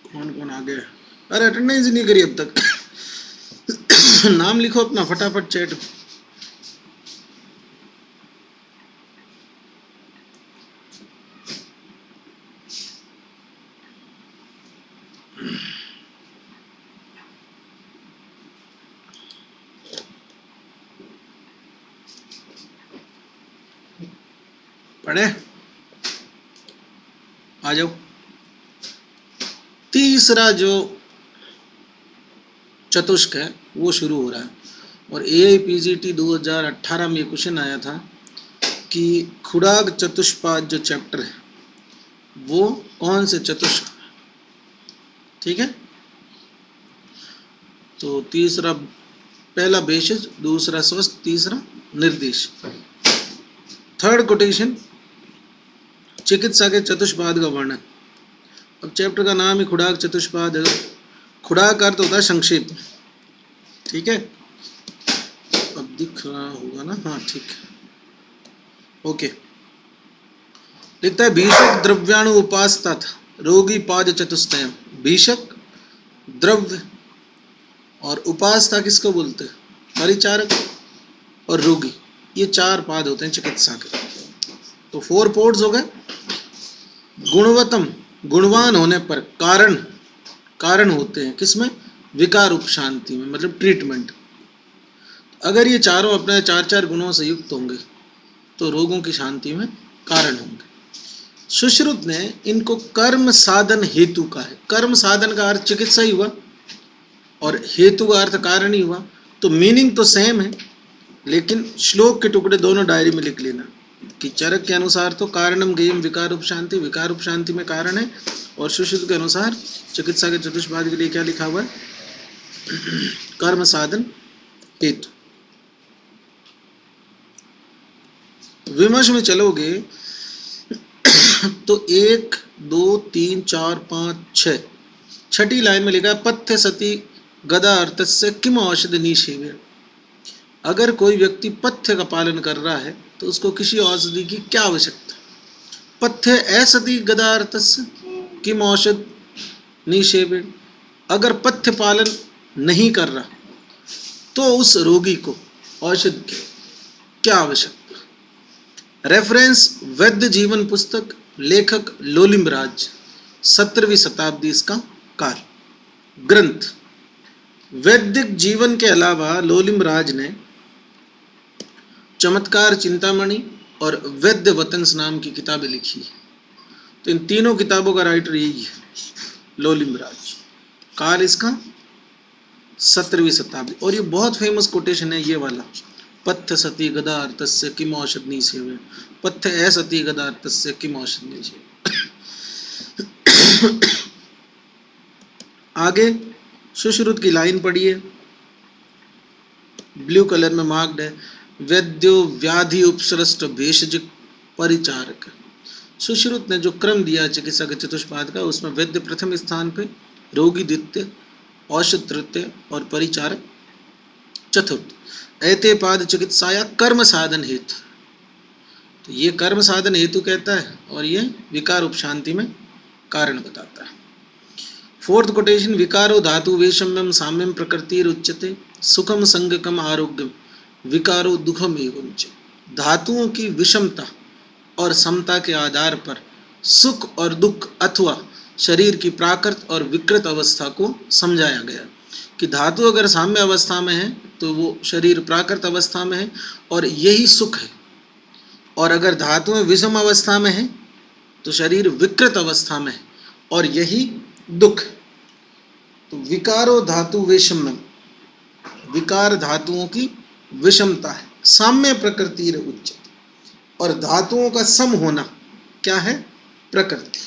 कौन कौन आ गया? अरे अटेंडेंस नहीं करी अब तक। नाम लिखो अपना फटाफट चैट। पढ़े आ जाओ। तीसरा जो चतुष्क है वो शुरू हो रहा है और AIPGT 2018 में ये क्वेश्चन आया था कि खुराक चतुष्पाद जो चैप्टर है वो कौन से चतुष्क, ठीक है। तो तीसरा, पहला भेषज, दूसरा स्वस्थ, तीसरा निर्देश। थर्ड कोटेशन, चिकित्सा के चतुष्पाद का वर्णन। अब चैप्टर का नाम ही खुराक चतुष्पाद है। खुराक अर्थ होता है संक्षेप, ठीक है। अब दिख रहा होगा ना? हाँ ठीक है, ओके। लिखता है भीषक द्रव्याणु उपास्ता था रोगी पाद चतुष्टयम। भीषक, द्रव्य और उपास्ता किसको बोलते हैं? परिचारक और रोगी, ये चार पाद होते हैं चिकित्सा के। तो 4 पोड्स हो गए। गुणवतम, गुणवान होने पर कारण, कारण होते हैं किसमें? विकार उपशांति में, मतलब ट्रीटमेंट। अगर ये चारों अपने 4-4 गुणों से युक्त होंगे तो रोगों की शांति में कारण होंगे। सुश्रुत ने इनको कर्म साधन हेतु का है। कर्म साधन का अर्थ चिकित्सा ही हुआ और हेतु का अर्थ कारण ही हुआ, तो मीनिंग तो सेम है, लेकिन श्लोक के टुकड़े दोनों डायरी में लिख लेना कि चरक के अनुसार तो कारणम गेयम विकार उपशांति, विकार उपशांति में कारण है, और सुश्रुत के अनुसार चिकित्सा के चतुष्पाद के लिए क्या लिखा हुआ है? कर्म साधन हेतु। विमर्श में चलोगे तो 1, 2, 3, 4, 5, 6, छठी लाइन में लिखा है पथ्य सती गदा अर्थस्य किम औषधि निषेव्य। अगर कोई व्यक्ति पथ्य का पालन कर रहा है तो उसको किसी औषधि की क्या आवश्यकता? पथ्य असति गदा अर्थस्य किम औषध निषेव्य। अगर पथ्य पालन नहीं कर रहा तो उस रोगी को औषध की क्या आवश्यकता? रेफरेंस वैद्य जीवन पुस्तक, लेखक लोलिम्बराज, 17वीं शताब्दी इसका काल ग्रंथ। वैदिक जीवन के अलावा लोलिम्बराज ने चमत्कार चिंतामणि और वैद्य वतंस नाम की किताबें लिखी है। तो इन तीनों किताबों का राइटर यही है, लोलिम्बराज। काल इसका 17वीं शताब्दी। और ये बहुत फेमस कोटेशन है ये वाला, पथ्य सती गदा अर्थस्य किम औषध निषेव्य, पथ्य असति गदा अर्थस्य किम औषध निषेव्य। आगे सुश्रुत की लाइन पढ़िए, ब्लू कलर में मार्क्ड है, वैद्यो व्याधि उपसृष्ट भेषज परिचारक। सुश्रुत ने जो क्रम दिया चिकित्सा के चतुष्पाद का, उसमें वैद्य प्रथम स्थान पे, रोगी द्वितीय, औषध तृतीय और परिचारक चतुर्थ। ऐते पाद चिकित्साया कर्म साधन हेतु। तो ये कर्म साधन हेतु कहता है और ये विकार उपशांति में कारण बताता है। फोर्थ कोटेशन, विकारो धातु वैषम्यम साम्यम प्रकृति उच्यते सुखम संगकम आरोग्यम विकारो दुखम एवं च। धातुओं की विषमता और समता के आधार पर सुख और दुख अथवा शरीर की प्राकृत और विकृत अवस्था को समझाया गया कि धातु अगर साम्य अवस्था में है तो वो शरीर प्राकृत अवस्था में है और यही सुख है, और अगर धातुएं विषम अवस्था में है तो शरीर विकृत अवस्था में है और यही दुख। तो विकारो धातु वैषम्यम, विकार धातुओं की विषमता है, साम्य प्रकृति उच्चते, और धातुओं का सम होना क्या है? प्रकृति।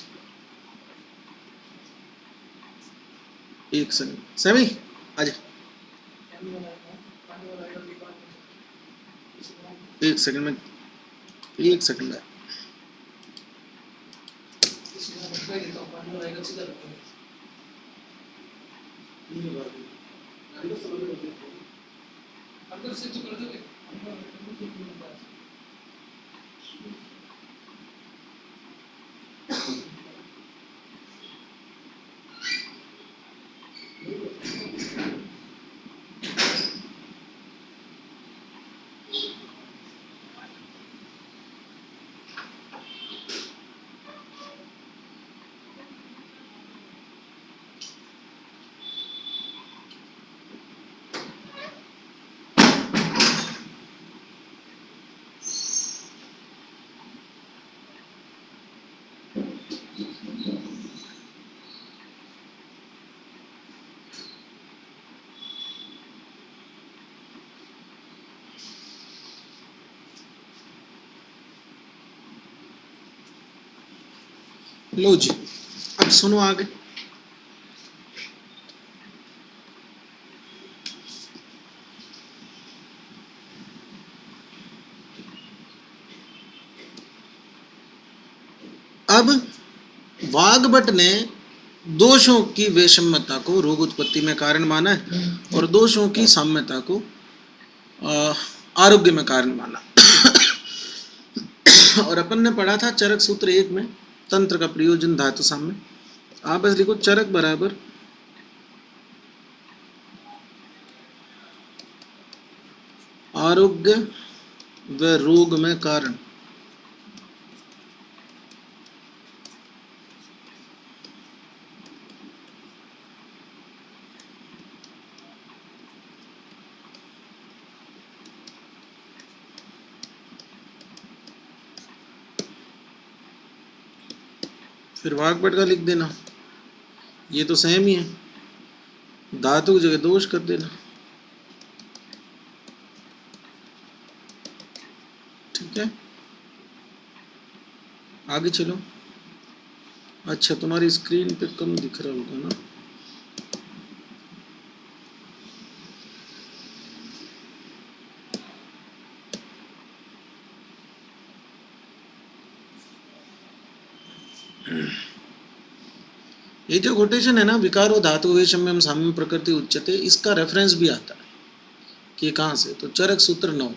एक सेकंड समी आजा, एक सेकंड में, एक सेकंड। लो जी, अब सुनो आगे। अब वाग्भट ने दोषों की वैषम्यता को रोग उत्पत्ति में कारण माना है और दोषों की साम्यता को आरोग्य में कारण माना। और अपन ने पढ़ा था चरक सूत्र 1 में तंत्र का प्रयोजन धातु साम्य। आप बस लिखो चरक बराबर आरोग्य व रोग में कारण। फिर वाग्भट का लिख देना, ये तो सेम ही है, धातु की जगह दोष कर देना। ठीक है, आगे चलो। अच्छा, तुम्हारी स्क्रीन पे कम दिख रहा होगा ना। ये जो कोटेशन है ना, विकारो धातु वैषम्यम साम्य प्रकृति उच्यते, इसका रेफरेंस भी आता है कि कहाँ से, तो चरक सूत्र 9।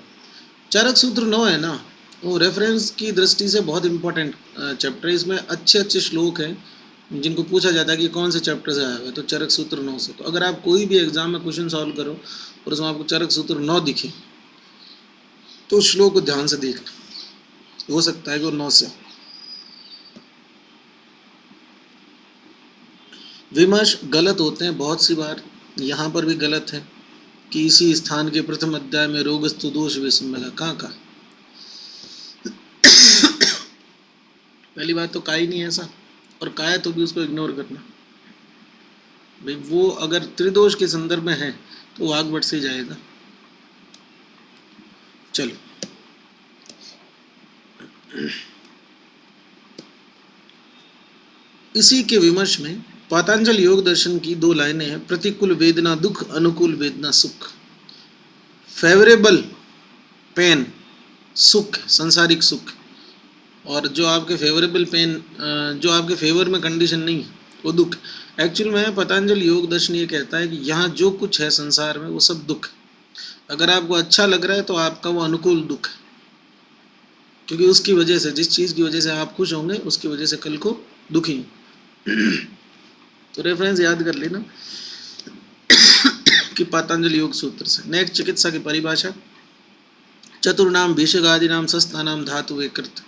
चरक सूत्र 9 है ना, वो रेफरेंस की दृष्टि से बहुत इंपॉर्टेंट चैप्टर है। इसमें अच्छे अच्छे श्लोक हैं जिनको पूछा जाता है कि कौन से चैप्टर से आया हुआ है, तो चरक सूत्र 9 से। तो अगर आप कोई भी एग्जाम में क्वेश्चन सॉल्व करो और उसमें आपको चरक सूत्र 9 दिखे तो श्लोक को ध्यान से देखना, हो सकता है कि वो 9 से। विमर्श गलत होते हैं बहुत सी बार, यहाँ पर भी गलत है कि इसी स्थान के प्रथम अध्याय में रोगस्तु दोष वैषम्य कहाँ का। पहली बात तो का ही नहीं है ऐसा, और का है तो भी उसको इग्नोर करना भाई। वो अगर त्रिदोष के संदर्भ में है तो वाग्भट से जाएगा। चलो, इसी के विमर्श में पातंजल योग दर्शन की 2 लाइनें हैं, प्रतिकूल वेदना दुख, अनुकूल वेदना सुख। फेवरेबल पेन सुख, संसारिक सुख, और जो आपके फेवरेबल पेन, जो आपके फेवर में कंडीशन नहीं है, वो दुख। एक्चुअल में पतंजल योग दर्शन ये कहता है कि यहाँ जो कुछ है संसार में वो सब दुख। अगर आपको अच्छा लग रहा है तो आपका वो अनुकूल दुख है, क्योंकि उसकी वजह से, जिस चीज़ की वजह से आप खुश होंगे उसकी वजह से कल को दुखी। तो रेफरेंस याद कर लेना कि पतंजलि योग सूत्र से। नेक्स्ट, चिकित्सा की परिभाषा। चतुर्नाम भीषगादीनाम सस्तानाम धातु कृत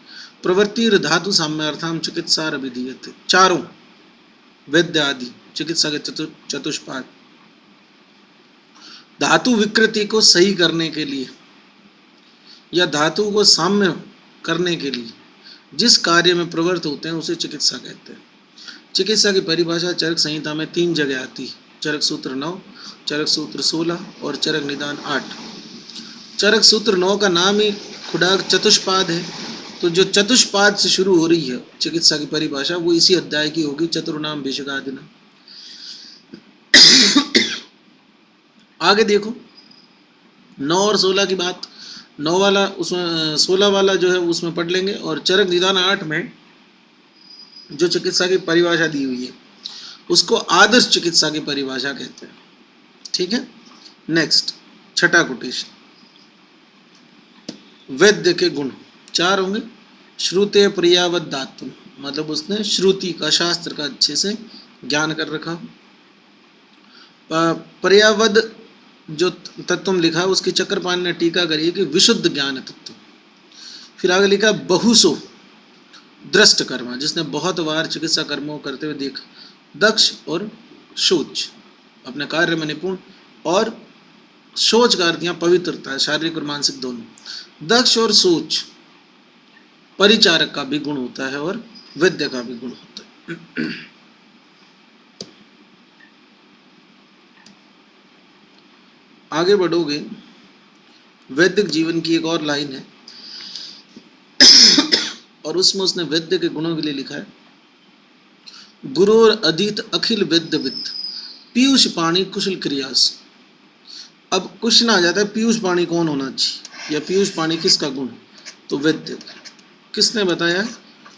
प्रवृत्तिर धातु साम्यार्थाम चिकित्सा विधीयते। चारों वैद्य आदि चिकित्सा के चतुष्पाद धातु विकृति को सही करने के लिए या धातु को साम्य करने के लिए जिस कार्य में प्रवृत्त होते हैं उसे चिकित्सा कहते हैं। चिकित्सा की परिभाषा चरक संहिता में 3 जगह आती है, चरक सूत्र 9, चरक सूत्र 16 और चरक निदान 8। चरक सूत्र 9 का नाम ही खुदा चतुष्पाद है, तो जो चतुष्पाद से शुरू हो रही है चिकित्सा की परिभाषा वो इसी अध्याय की होगी, चतुर्नाम भीषगादिना। आगे देखो 9 और 16 की बात, 9 वाला उसमें, 16 वाला जो है उसमें पढ़ लेंगे, और चरक निदान 8 में जो चिकित्सा की परिभाषा दी हुई है उसको आदर्श चिकित्सा की परिभाषा कहते हैं। ठीक है, नेक्स्ट छठा कोटेशन। वैद्य के गुण 4 होंगे। श्रुते प्रियावद धातु, मतलब उसने श्रुति का, शास्त्र का अच्छे से ज्ञान कर रखा। पर्यावद जो तत्व लिखा है उसकी चक्रपाणी ने टीका करी कि विशुद्ध ज्ञान तत्व। फिर आगे लिखा बहुसो दृष्ट कर्म, जिसने बहुत बार चिकित्सा कर्मों करते हुए देखा। दक्ष और शोच, अपने कार्य में निपुण, और सोच का अर्थ यहाँ पवित्रता है, शारीरिक और मानसिक दोनों। दक्ष और सोच परिचारक का भी गुण होता है और वैद्य का भी गुण होता है। आगे बढ़ोगे, वैदिक जीवन की एक और लाइन है और उसमें उसने वैद्य के गुणों के लिए लिखा है। गुरोर अधीत अखिल विद्य वित्त, पीयूष पाणी कुशल क्रियास। अब क्वेश्चन आ जाता है पीयूष पाणी कौन होना चाहिए या पीयूष पाणी किसका गुण, तो वैद्य। किसने बताया,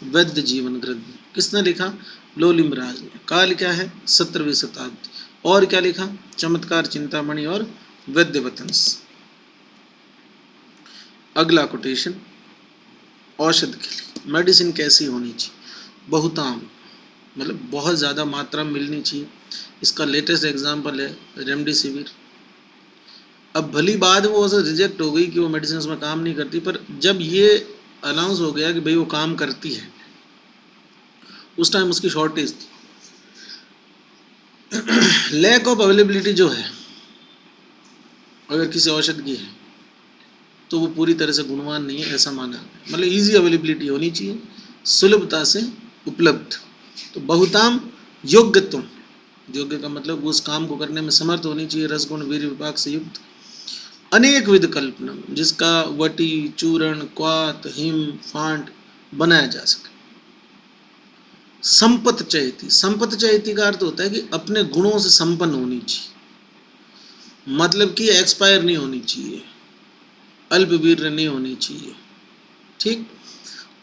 वैद्य जीवन ग्रंथ। किसने लिखा, लोलिमराज ने। काल क्या है, 17वीं शताब्दी। और क्या लिखा, चमत्कार चिंतामणि और वैद्य वतंस। अगला कोटेशन, औषध के लिए मेडिसिन कैसी होनी चाहिए, बहुताम, मतलब बहुत ज़्यादा मात्रा में मिलनी चाहिए। इसका लेटेस्ट एग्जाम्पल है रेमडेसिविर। अब भली बाद वो रिजेक्ट हो गई कि वो मेडिसिन उसमें काम नहीं करती, पर जब ये अनाउंस हो गया कि भाई वो काम करती है, उस टाइम उसकी शॉर्टेज थी। लैक ऑफ अवेलेबिलिटी जो है अगर किसी औषध की है तो वो पूरी तरह से गुणवान नहीं है, ऐसा माना। मतलब इजी अवेलेबिलिटी होनी चाहिए, सुलभता से उपलब्ध। तो बहुताम योग्यत्व, योग्य का मतलब उस काम को करने में समर्थ होनी चाहिए, रसगुण वीर विभाग से युक्त। अनेक विध कल्पना, जिसका वटी चूर्ण क्वात हिम फांट बनाया जा सके। संपत चयती, संपत चयती का अर्थ होता है कि अपने गुणों से संपन्न होनी चाहिए, मतलब कि एक्सपायर नहीं होनी चाहिए, अल्पवीर नहीं होनी चाहिए। ठीक।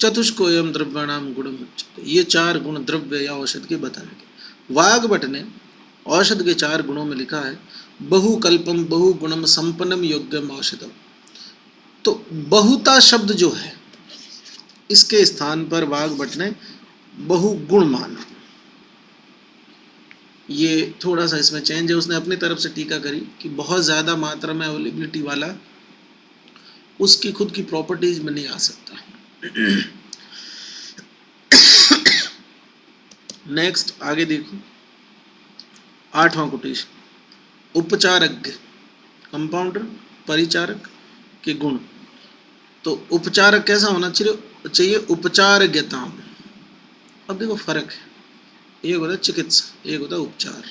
चतुष्को एवं द्रव्याणाम गुणम उच्यते, ये 4 गुण द्रव्य या औषध के बताएंगे। वाग्भट ने औषध के 4 गुणों में लिखा है बहुकल्पम बहुगुणम संपन्नम योग्यम औषधम। तो बहुता शब्द जो है इसके स्थान पर वाग्भट ने बहुगुण माना। ये थोड़ा सा इसमें चेंज है, उसने अपनी तरफ से टीका करी कि बहुत ज्यादा मात्रा में अवेलेबिलिटी वाला उसकी खुद की प्रॉपर्टीज में नहीं आ सकता। नेक्स्ट आगे देखो, 8वां कोटेशन, उपचारज्ञ, कंपाउंडर, परिचारक के गुण। तो उपचारक कैसा होना चाहिए, उपचारज्ञता। अब देखो फर्क है, एक होता है चिकित्सा, एक होता है उपचार।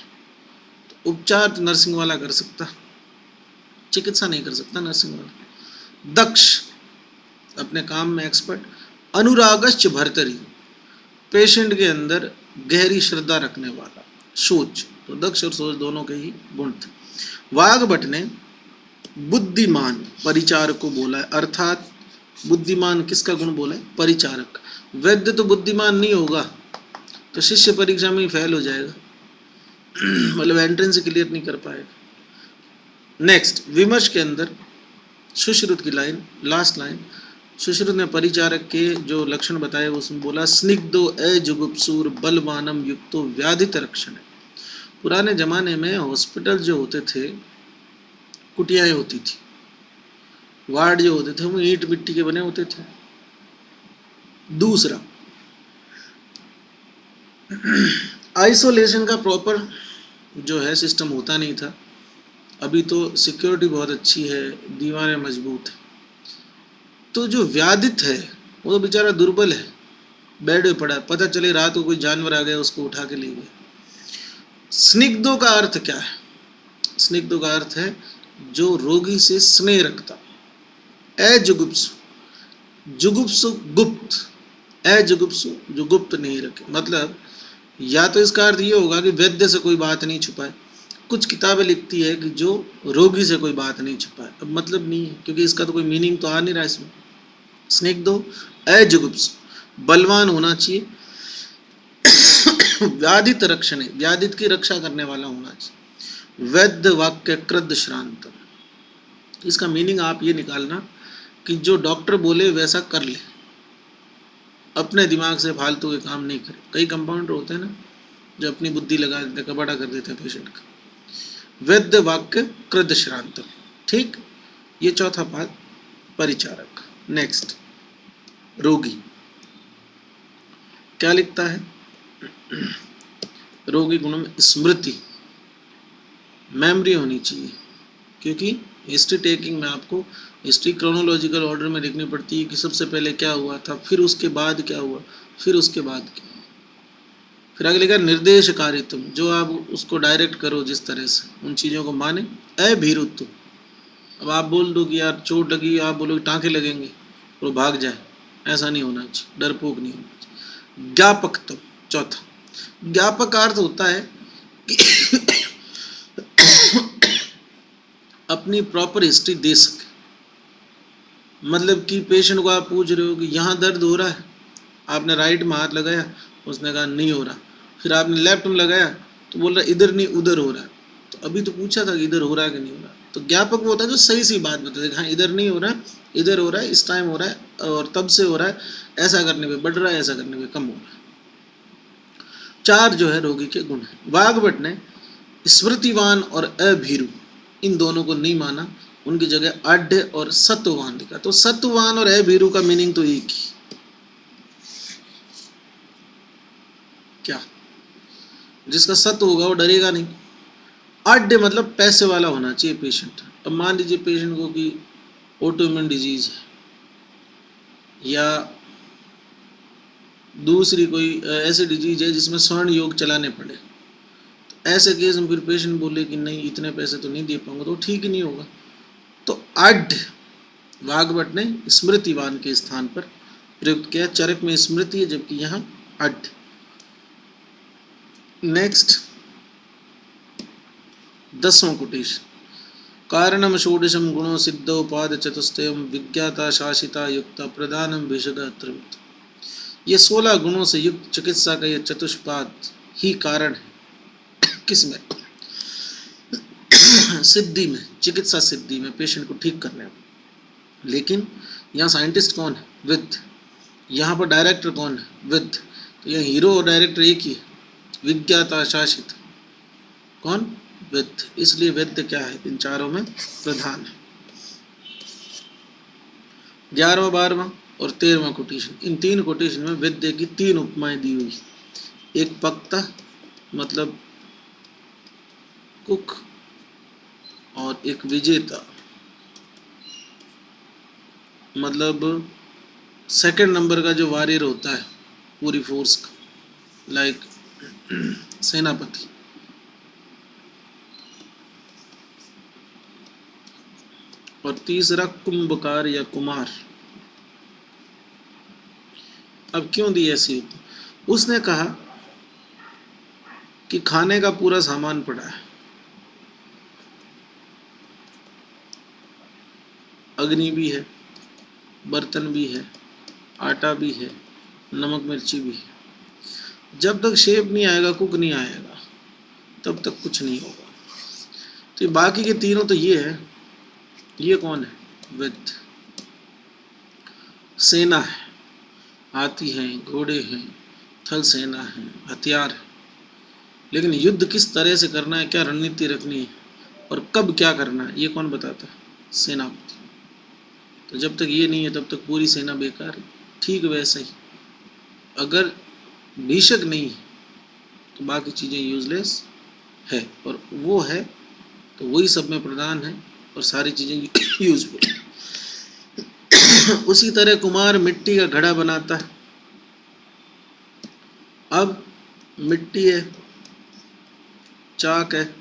तो उपचार तो नर्सिंग वाला कर सकता, चिकित्सा नहीं कर सकता नर्सिंग वाला। दक्ष, अपने काम में एक्सपर्ट। अनुरागश्च भर्तरी, पेशेंट के अंदर गहरी श्रद्धा रखने वाला। सोच, तो दक्ष और सोच दोनों के ही गुण थे। वाग्भट ने बुद्धिमान परिचारक को बोला है, अर्थात बुद्धिमान किसका गुण बोला है, परिचारक। वैद्य तो बुद्धिमान नहीं होगा तो शिष्य परीक्षा में ही फेल हो जाएगा, मतलब एंट्रेंस क्लियर नहीं कर पाएगा। नेक्स्ट, विमर्श के अंदर सुश्रुत की लाइन, लास्ट लाइन, सुश्रुत ने परिचारक के जो लक्षण बताए उसमें बोला स्निग्धो अजुगुप्सुर बलवानम युक्तो व्याधित रक्षण। पुराने जमाने में हॉस्पिटल जो होते थे, कुटियाएं होती थी, वार्ड जो होते थे वो ईंट मिट्टी के बने होते थे। दूसरा, आइसोलेशन का प्रॉपर जो है सिस्टम होता नहीं था। अभी तो सिक्योरिटी बहुत अच्छी है, दीवारें मजबूत है। तो जो व्याधित है वो तो बेचारा दुर्बल है, बेड पे पड़ा है, पता चले रात को कोई जानवर आ गया उसको उठा के ले गए। स्निग्धों का अर्थ क्या है, स्निग्धों का अर्थ है जो रोगी से स्नेह रखता। अजुगुप्सु, जुगुप्सु गुप्त, अजुगुप्सु जो गुप्त नहीं रखे, मतलब या तो इसका अर्थ ये होगा कि वैद्य से कोई बात नहीं छुपाए। कुछ किताबें लिखती है कि जो रोगी से कोई बात नहीं छुपाए, अब मतलब नहीं है क्योंकि इसका तो कोई मीनिंग तो आ नहीं रहा इसमें। स्निग्धो अजुगुप्सु, बलवान होना चाहिए। व्याधित रक्षण, व्याधित की रक्षा करने वाला होना चाहिए। वैद्य वाक्य कृद श्रांत, इसका मीनिंग आप ये निकालना कि जो डॉक्टर बोले वैसा कर ले, अपने दिमाग से फालतू के काम नहीं करे। कई कंपाउंडर होते हैं ना जो अपनी बुद्धि लगा देते, कबाड़ा कर देते हैं पेशेंट का। वैद्य वाक्य कृद श्रांत, ठीक। ये चौथा पाद परिचारक। नेक्स्ट, रोगी क्या लिखता है, रोगी गुणों में स्मृति, मेमोरी होनी चाहिए, क्योंकि हिस्ट्री टेकिंग में आपको हिस्ट्री क्रोनोलॉजिकल ऑर्डर में लिखनी पड़ती है कि सबसे पहले क्या हुआ था, फिर उसके बाद क्या हुआ, फिर उसके बाद क्या। फिर आगे लिखा निर्देशकारित्व, जो आप उसको डायरेक्ट करो जिस तरह से, उन चीज़ों को माने। अभीरुत्व, अब आप बोल दो कि यार चोट लगी, आप बोलो टाँके लगेंगे और भाग जाए, ऐसा नहीं होना चाहिए, डरपोक नहीं होना चाहिए। ज्ञापकत्व, चौथा, ज्ञापक का अर्थ होता है कि अपनी प्रॉपर हिस्ट्री दे सके। मतलब कि पेशेंट को आप पूछ रहे हो कि यहाँ दर्द हो रहा है, आपने राइट में हाथ लगाया, उसने कहा नहीं हो रहा, फिर आपने लेफ्ट में लगाया तो बोल रहा इधर नहीं उधर हो रहा है, तो अभी तो पूछा था कि इधर हो रहा है कि नहीं हो रहा। तो ज्ञापक वो होता है जो सही सी बात बता दे, हाँ इधर नहीं हो रहा है, इधर हो रहा है, इस टाइम हो रहा है और तब से हो रहा है, ऐसा करने पे बढ़ रहा है, ऐसा करने पे कम हो रहा है। 4 जो है रोगी के गुण है। वाग्भट ने स्मृतिवान और अभीरु इन दोनों को नहीं माना, उनकी जगह आढ़ और सत्ववान लिखा। तो सत्ववान और अभीरु का मीनिंग तो एक ही, क्या जिसका सत्व होगा वो डरेगा नहीं। आढ़ मतलब पैसे वाला होना चाहिए पेशेंट। अब मान लीजिए पेशेंट को कि ऑटोइम्यून डिजीज है या दूसरी कोई ऐसी डिजीज है जिसमें स्वर्ण योग चलाने पड़े, तो ऐसे केस में फिर पेशेंट बोले कि नहीं इतने पैसे तो नहीं दे पाऊंगा, तो ठीक ही नहीं होगा। तो आढ़ वाग्भट ने स्मृतिवान के स्थान पर प्रयुक्त किया। चरक में स्मृति है जबकि यहाँ आढ़। नेक्स्ट 10वां कोटेशन, कारणम षोडशम गुणो सिद्धो पाद चतुष्टयम विज्ञाता शासिता युक्ता प्रधानम विशद अत्रमित। ये 16 गुणों से युक्त चिकित्सा का यह चतुष्पाद ही कारण है। किसमें? सिद्धि में, चिकित्सा सिद्धि में, पेशेंट को ठीक करने में। लेकिन यहाँ साइंटिस्ट कौन है? विद। यहाँ पर डायरेक्टर कौन है? विद। तो यहाँ हीरो और डायरेक्टर एक ही है। विज्ञाता शासित कौन? विद। इसलिए वैद्य क्या है? इन चारों में प्रधान है। 11वां 12वां और 13वां कोटेशन, इन 3 कोटेशन में वैद्य की 3 उपमाएं दी हुई। एक पक्ता मतलब कुक और एक विजेता मतलब सेकंड नंबर का जो वॉरियर होता है पूरी फोर्स का, लाइक सेनापति। और तीसरा कुंभकार या कुमार। अब क्यों दी ऐसी? उसने कहा कि खाने का पूरा सामान पड़ा है, अग्नि भी है, बर्तन भी है, आटा भी है, नमक मिर्ची भी है। जब तक शेफ नहीं आएगा, कुक नहीं आएगा, तब तक कुछ नहीं होगा। तो बाकी के तीनों तो ये है। ये कौन है? विद। सेना है, हाथी हैं, घोड़े हैं, थल सेना है, हथियार है। लेकिन युद्ध किस तरह से करना है, क्या रणनीति रखनी है और कब क्या करना है, ये कौन बताता है? सेनापति। तो जब तक ये नहीं है तब तक पूरी सेना बेकार है। ठीक वैसा ही अगर भीषक नहीं है तो बाकी चीजें यूजलेस है, और वो है तो वही सब में प्रधान है और सारी चीजें यूजफुल। उसी तरह कुमार मिट्टी का घड़ा बनाता है। अब मिट्टी है, चाक है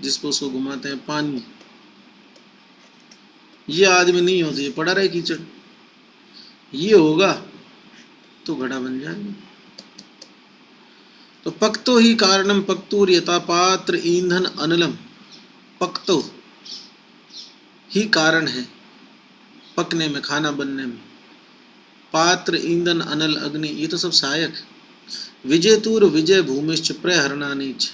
जिसको उसको घुमाते हैं, पानी, ये आदमी नहीं होती, पड़ा रहे कीचड़, ये होगा तो घड़ा बन जाएगा। तो पक्तो ही कारणम पक्तुर यथा पात्र ईंधन अनलम। पक्तो ही कारण है पकने में, खाना बनने में। पात्र ईंधन अनल अग्नि, ये तो सब सहायक है। विजेतुर विजय भूमिश्च प्रहरणानीच।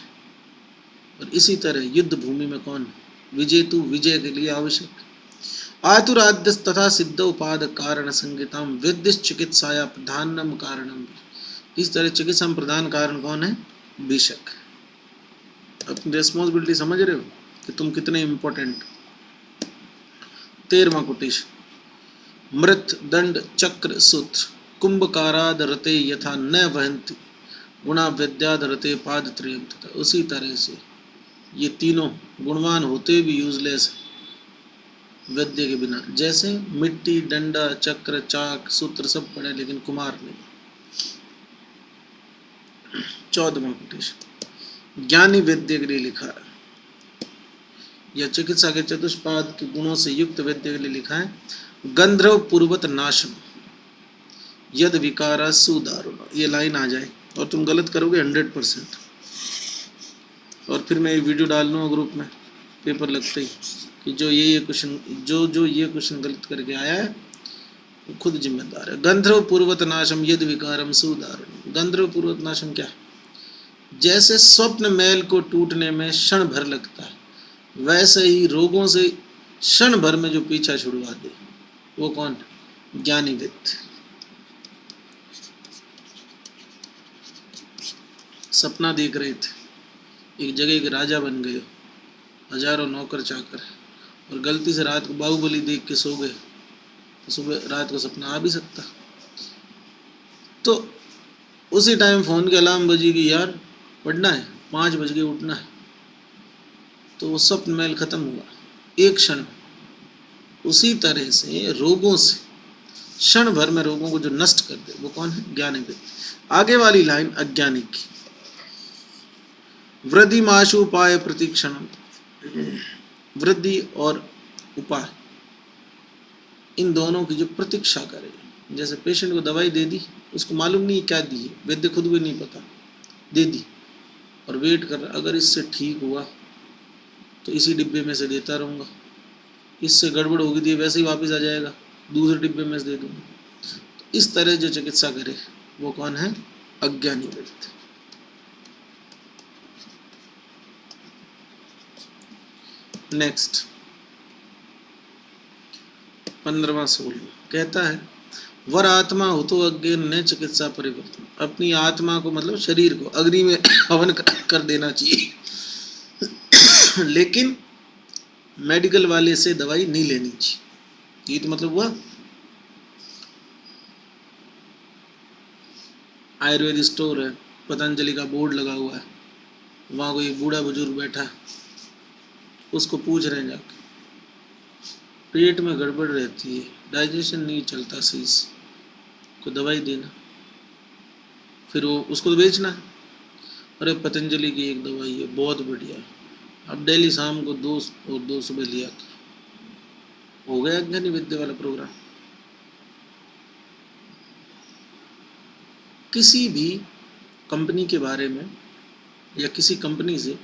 और इसी तरह युद्ध भूमि में कौन? विजेतु, विजय के लिए आवश्यक। आतुराद्य तथा सिद्ध उपाद कारण संगीतम वैद्य चिकित्साया प्रधानम कारणम। इस तरह चिकित्सा में प्रधान कारण कौन है? भीषक। अपनी रेस्पॉन्सिबिलिटी समझ रहे हो कि तुम कितने इंपॉर्टेंट। 13वां कोटेशन, मृत दंड चक्र सूत्र कुंभकाराद रते यथा न वहंति गुणा विद्याद रते पाद त्रयम। तथा उसी तरह से ये तीनों गुणवान होते भी यूजलेस है वैद्य के बिना। जैसे मिट्टी, डंडा, चक्र, चाक, सूत्र सब पड़े लेकिन कुमार नहीं। 14वां कोटेशन, ज्ञानी वैद्य के लिए लिखा है, या चिकित्सा के चतुष्पाद के गुणों से युक्त वैद्य के लिए लिखा है। गंधर्व पूर्वत नाशम यद विकारा सुदारुण। ये लाइन आ जाए और तुम गलत करोगे 100%। और फिर मैं ये वीडियो डाल लूँगा ग्रुप में पेपर लगते ही कि जो ये क्वेश्चन जो ये क्वेश्चन गलत करके आया है वो खुद जिम्मेदार है। गंधर्व पूर्वत नाशम यद विकारम सुदारण। गंधर्व पूर्वत नाशम क्या है? जैसे स्वप्न मैल को टूटने में क्षण भर लगता है, वैसे ही रोगों से क्षण भर में जो पीछा छुड़वा दे वो कौन? ज्ञानी व्यक्ति। सपना देख रहे थे, एक जगह के राजा बन गए, हजारों नौकर चाकर, और गलती से रात को बाहुबली देख के सो गए तो सुबह रात को सपना आ भी सकता। तो उसी टाइम फोन के अलार्म बजी कि यार पढ़ना है, 5 बज के उठना है, तो वो स्वप्न मैल खत्म हुआ एक क्षण। उसी तरह से रोगों से क्षण भर में रोगों को जो नष्ट कर दे वो कौन है? ज्ञानी व्यक्ति। आगे वाली लाइन अज्ञानी की, वृद्धि माशु उपाय प्रतिक्षण। वृद्धि और उपाय इन दोनों की जो प्रतीक्षा करे। जैसे पेशेंट को दवाई दे दी, उसको मालूम नहीं क्या दी है, वैद्य खुद भी नहीं पता, दे दी और वेट कर रहा, अगर इससे ठीक हुआ तो इसी डिब्बे में से देता रहूँगा, इससे गड़बड़ होगी तो वैसे ही वापस आ जाएगा, दूसरे डिब्बे में से दे दूँगा। तो इस तरह जो चिकित्सा करे वो कौन है? अज्ञानी व्यक्ति। नेक्स्ट 15वां 16 कहता है, वर आत्मा हो तो अज्ञ न चिकित्सा परिवर्तन। अपनी आत्मा को मतलब शरीर को अग्नि में हवन कर देना चाहिए लेकिन मेडिकल वाले से दवाई नहीं लेनी चाहिए। ये तो मतलब हुआ आयुर्वेद स्टोर है, पतंजलि का बोर्ड लगा हुआ है, वहाँ कोई बूढ़ा बुजुर्ग बैठा है, उसको पूछ रहे हैं जाके, पेट में गड़बड़ रहती है, डाइजेशन नहीं चलता सही से, को दवाई देना, फिर वो उसको बेचना। अरे पतंजलि की एक दवाई है बहुत बढ़िया है, अब डेली शाम को 2 और 2 सुबह लिया था। हो गया अज्ञानी विद्या वाला प्रोग्राम। किसी भी कंपनी के बारे में या किसी कंपनी से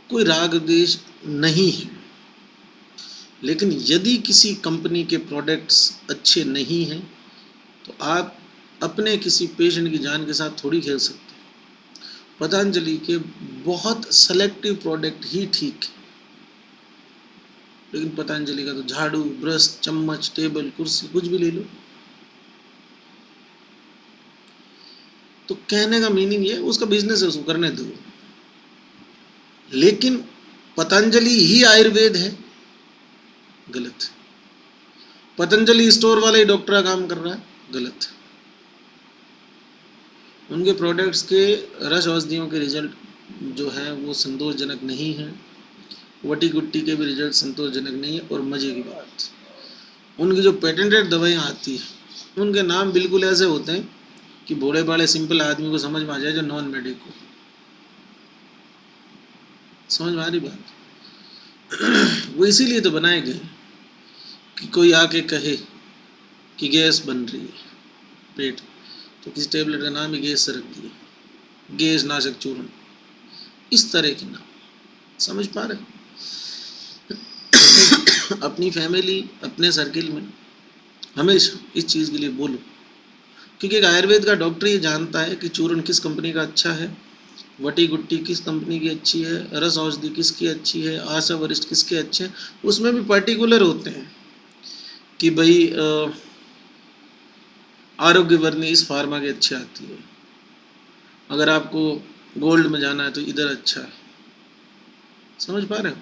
कोई राग द्वेष नहीं है, लेकिन यदि किसी कंपनी के प्रोडक्ट्स अच्छे नहीं हैं तो आप अपने किसी पेशेंट की जान के साथ थोड़ी खेल सकते। पतंजलि के बहुत सेलेक्टिव प्रोडक्ट ही ठीक है, लेकिन पतंजलि का तो झाड़ू, ब्रश, चम्मच, टेबल, कुर्सी कुछ भी ले लो। तो कहने का मीनिंग ये, उसका बिजनेस है, उसको करने दो। लेकिन पतंजलि ही आयुर्वेद है, गलत। पतंजलि स्टोर वाला ही डॉक्टर का काम कर रहा है, गलत। उनके प्रोडक्ट्स के रस औषधियों के रिजल्ट जो है वो संतोषजनक नहीं है, वटी गुट्टी के भी रिजल्ट संतोषजनक नहीं है। और मजे की बात, उनकी जो पेटेंटेड दवाइयाँ आती है उनके नाम बिल्कुल ऐसे होते हैं कि भोले भाले सिंपल आदमी को समझ में आ जाए, जो नॉन मेडिक को। समझ में आ रही बात? वो इसीलिए तो बनाए गए कि कोई आके कहे कि गैस बन रही है पेट, तो किसी टेबलेट का नाम ही गैस से रख दिए, गैस नाशक चूर्ण, इस तरह के नाम। समझ पा रहे? अपनी फैमिली, अपने सर्किल में हमेशा इस चीज़ के लिए बोलो, क्योंकि एक आयुर्वेद का डॉक्टर ये जानता है कि चूर्ण किस कंपनी का अच्छा है, वटी गुट्टी किस कंपनी की अच्छी है, रस औषधि किसकी अच्छी है, आशा वरिष्ठ किसके अच्छे हैं। उसमें भी पर्टिकुलर होते हैं कि भाई आरोग्यवर्णी इस फार्मा की अच्छी आती है, अगर आपको गोल्ड में जाना है तो इधर अच्छा है। समझ पा रहे हो?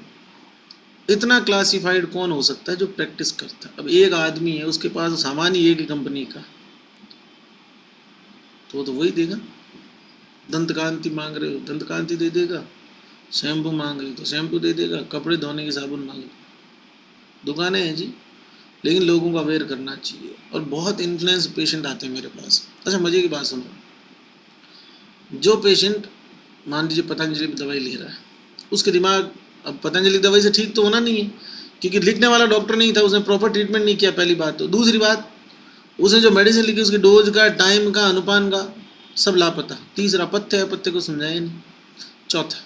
इतना क्लासिफाइड कौन हो सकता है जो प्रैक्टिस करता है? अब एक आदमी है, उसके पास सामान ही एक ही कंपनी का, तो वही देगा। दंत कांति मांग रहे हो, दंत कांति दे देगा, शैम्पू मांग रहे हो तो शैम्पू दे देगा, कपड़े धोने की साबुन मांग रहे हो, दुकानें हैं जी। लेकिन लोगों को अवेयर करना चाहिए। और बहुत इन्फ्लुएंस पेशेंट आते हैं मेरे पास। अच्छा मजे की बात सुनो, जो पेशेंट मान लीजिए पतंजलि की दवाई ले रहा है, उसके दिमाग, अब पतंजलि की दवाई से ठीक तो होना नहीं है, क्योंकि लिखने वाला डॉक्टर नहीं था, उसने प्रॉपर ट्रीटमेंट नहीं किया, पहली बात। तो दूसरी बात, उसने जो मेडिसिन लिखी उसकी डोज का, टाइम का, अनुपान का सब लापता। तीसरा पथ्य है, पथ्य को समझाया नहीं। चौथा,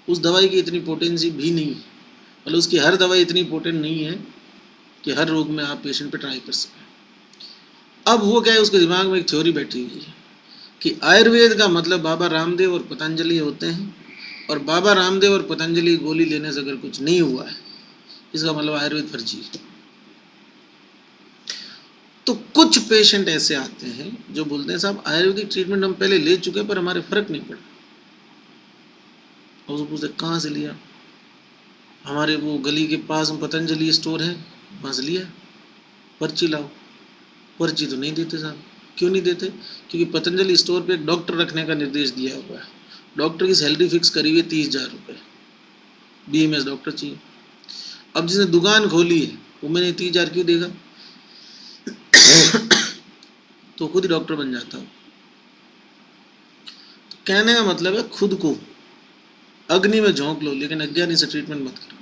उस दवाई की इतनी पोटेंसी भी नहीं है, मतलब उसकी हर दवाई इतनी पोटेंट नहीं है कि हर रोग में आप पेशेंट पे ट्राई कर सकें। अब वो क्या है, उसके दिमाग में एक थ्योरी बैठी हुई है कि आयुर्वेद का मतलब बाबा रामदेव और पतंजलि होते हैं, और बाबा रामदेव और पतंजलि गोली लेने से अगर कुछ नहीं हुआ है, इसका मतलब आयुर्वेद फर्जी है। तो कुछ पेशेंट ऐसे आते हैं जो बोलते हैं साहब आयुर्वेदिक ट्रीटमेंट हम पहले ले चुके पर हमारे फर्क नहीं पड़ा। और उसको पूछते कहाँ से लिया? हमारे वो गली के पास में पतंजलि स्टोर है, वहाँ से लिया। पर्ची लाओ। पर्ची तो नहीं देते साहब। क्यों नहीं देते? क्योंकि पतंजलि स्टोर पे एक डॉक्टर रखने का निर्देश दिया हुआ है। डॉक्टर की सैलरी फिक्स करी हुई 30,000 रुपये, BMS डॉक्टर चाहिए। अब जिसने दुकान खोली है वो मैंने 30,000 क्यों देगा? तो खुद ही डॉक्टर बन जाता हूँ। तो कहने का मतलब है खुद को अग्नि में झोंक लो, लेकिन अज्ञानी से ट्रीटमेंट मत करो।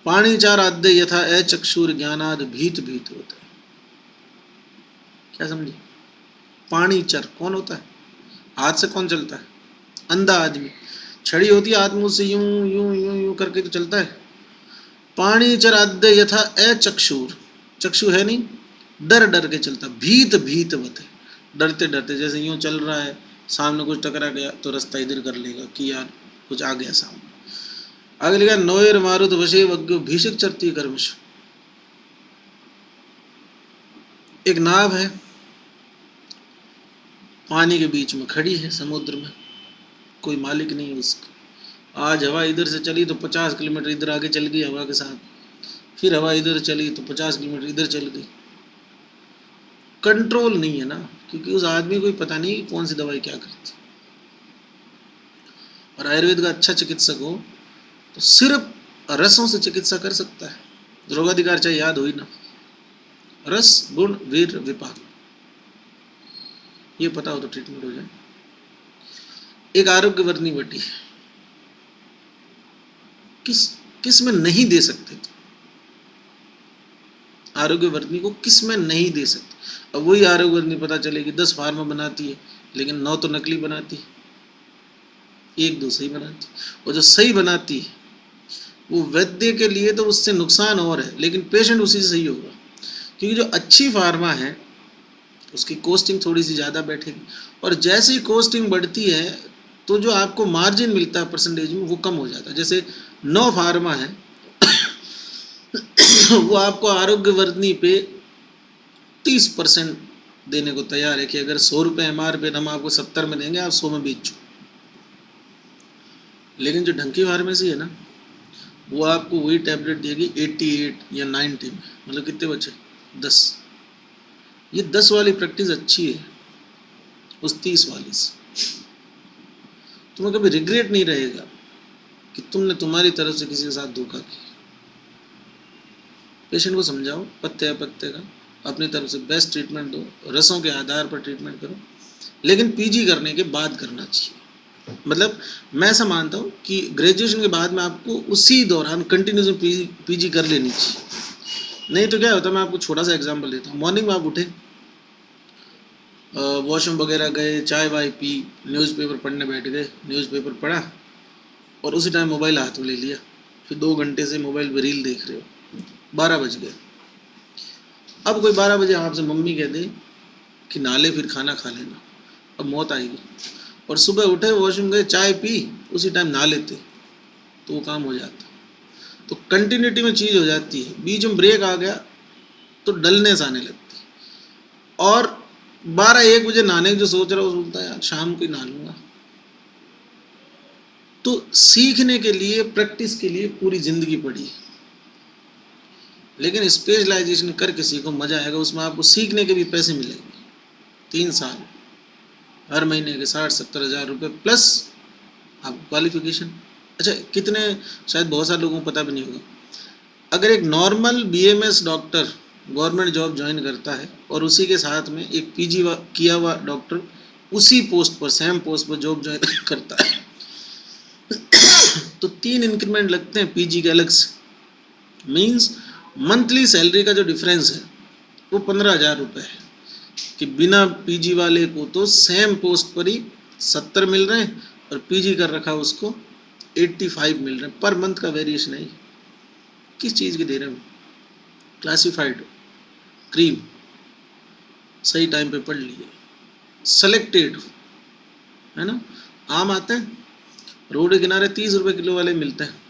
पाणी चार आद्य यथा अचक्षुर ज्ञानाद भीत भीत होता है। क्या समझे? पाणी चर कौन होता है? हाथ से कौन चलता है? अंधा आदमी। छड़ी होती है हाथ में, उससे यूं यूं यूं यूं करके तो चलता है। पाणी चर आद्य यथा अचक्षुर, चक्षु है नहीं, डर डर के चलता। भीत भीत होते, डरते डरते, जैसे यूं चल रहा है, सामने कुछ टकरा गया तो रास्ता इधर कर लेगा कि यार कुछ आ गया सामने। आगे लिखा नोयर मारुत वशे वज्ञो भीषक चरती कर्मश। एक नाव है, पानी के बीच में खड़ी है, समुद्र में, कोई मालिक नहीं है उसका। आज हवा इधर से चली तो 50 किलोमीटर इधर आगे चल गई हवा के साथ, फिर हवा इधर चली तो 50 किलोमीटर इधर चल गई। कंट्रोल नहीं है ना, क्योंकि उस आदमी को पता नहीं कौन सी दवाई क्या करती। और आयुर्वेद का अच्छा चिकित्सक हो तो सिर्फ रसों से चिकित्सा कर सकता है। रोगाधिकार चाहे याद हो ही ना, रस गुण वीर विपाक, ये पता हो तो ट्रीटमेंट हो जाए। एक आरोग्यवर्णी बटी है, किस में नहीं दे सकते? आरोग्यवर्णी को किस में नहीं दे सकते? अब वही आरोग्यवर्णी पता चले कि 10 फार्मा बनाती है, लेकिन 9 तो नकली बनाती है, 1-2 सही बनाती है। और जो सही बनाती है वो वैद्य के लिए तो उससे नुकसान और है, लेकिन पेशेंट उसी से सही होगा। क्योंकि जो अच्छी फार्मा है उसकी कॉस्टिंग थोड़ी सी ज़्यादा बैठेगी, और जैसे ही कॉस्टिंग बढ़ती है तो जो आपको मार्जिन मिलता है परसेंटेज में वो कम हो जाता है। जैसे 9 फार्मा है वो आपको आरोग्यवर्णी पे 30% देने को तैयार है कि अगर 100 रुपये MRP हम आपको 70 में देंगे, आप 100 में बेचो। लेकिन जो ढंग की फार्मेसी है ना, वो आपको वही टैबलेट देगी 88 या 90 में, मतलब कितने बचे? 10। ये 10 वाली प्रैक्टिस अच्छी है उस 30 वाली से। तुम्हें कभी रिग्रेट नहीं रहेगा कि तुमने तुम्हारी तरफ से किसी के साथ धोखा किया। पेशेंट को समझाओ पत्ते अपत्ते का, अपनी तरफ से बेस्ट ट्रीटमेंट दो, रसों के आधार पर ट्रीटमेंट करो, लेकिन PG करने के बाद करना चाहिए। मतलब मैं ऐसा मानता हूँ कि ग्रेजुएशन के बाद में आपको उसी दौरान कंटिन्यूस PG कर लेनी चाहिए। नहीं तो क्या होता है, मैं आपको छोटा सा एग्जांपल देता हूँ। मॉर्निंग में आप उठे, वॉशरूम वगैरह गए, चाय वाय पी, न्यूज़पेपर पढ़ने बैठ गए, न्यूज़पेपर पढ़ा और उसी टाइम मोबाइल हाथ में ले लिया, फिर 2 घंटे से मोबाइल पर रील देख रहे हो, 12 बज गए। अब कोई 12 बजे आपसे मम्मी कह दे कि नाले फिर खाना खा लेना, अब मौत आएगी। और सुबह उठे, वॉशरूम गए, चाय पी, उसी टाइम नहा लेते तो वो काम हो जाता। तो कंटिन्यूटी में चीज़ हो जाती है, बीच में ब्रेक आ गया तो डलनेस आने लगती है। और 12-1 बजे नहाने की जो सोच रहा है वो सोचता है यार शाम को ही नहा लूँगा। तो सीखने के लिए, प्रैक्टिस के लिए पूरी ज़िंदगी पड़ी है, लेकिन स्पेशलाइजेशन कर किसी को मज़ा आएगा, उसमें आपको सीखने के भी पैसे मिलेंगे। 3 साल, हर महीने के 60-70 हज़ार रुपये प्लस आपको क्वालिफिकेशन। अच्छा, कितने, शायद बहुत सारे लोगों को पता भी नहीं होगा, अगर एक normal BMS doctor government job join करता है और उसी के साथ में एक PG किया हुआ डॉक्टर उसी पोस्ट पर, सेम पोस्ट पर जॉब ज्वाइन करता है तो 3 इंक्रीमेंट लगते हैं PG के अलग से। मीन्स मंथली सैलरी का जो डिफरेंस है वो 15,000 रुपये है। कि बिना पीजी वाले को तो सेम पोस्ट पर ही 70 मिल रहे हैं और पीजी कर रखा उसको 85 मिल रहे हैं, पर मंथ का वेरिएशन है। किस चीज के दे रहे हैं? क्लासिफाइड, क्रीम, सही टाइम पे पढ़ लिए, सेलेक्टेड, है ना। आम आते हैं रोड के किनारे 30 रुपए किलो वाले मिलते हैं,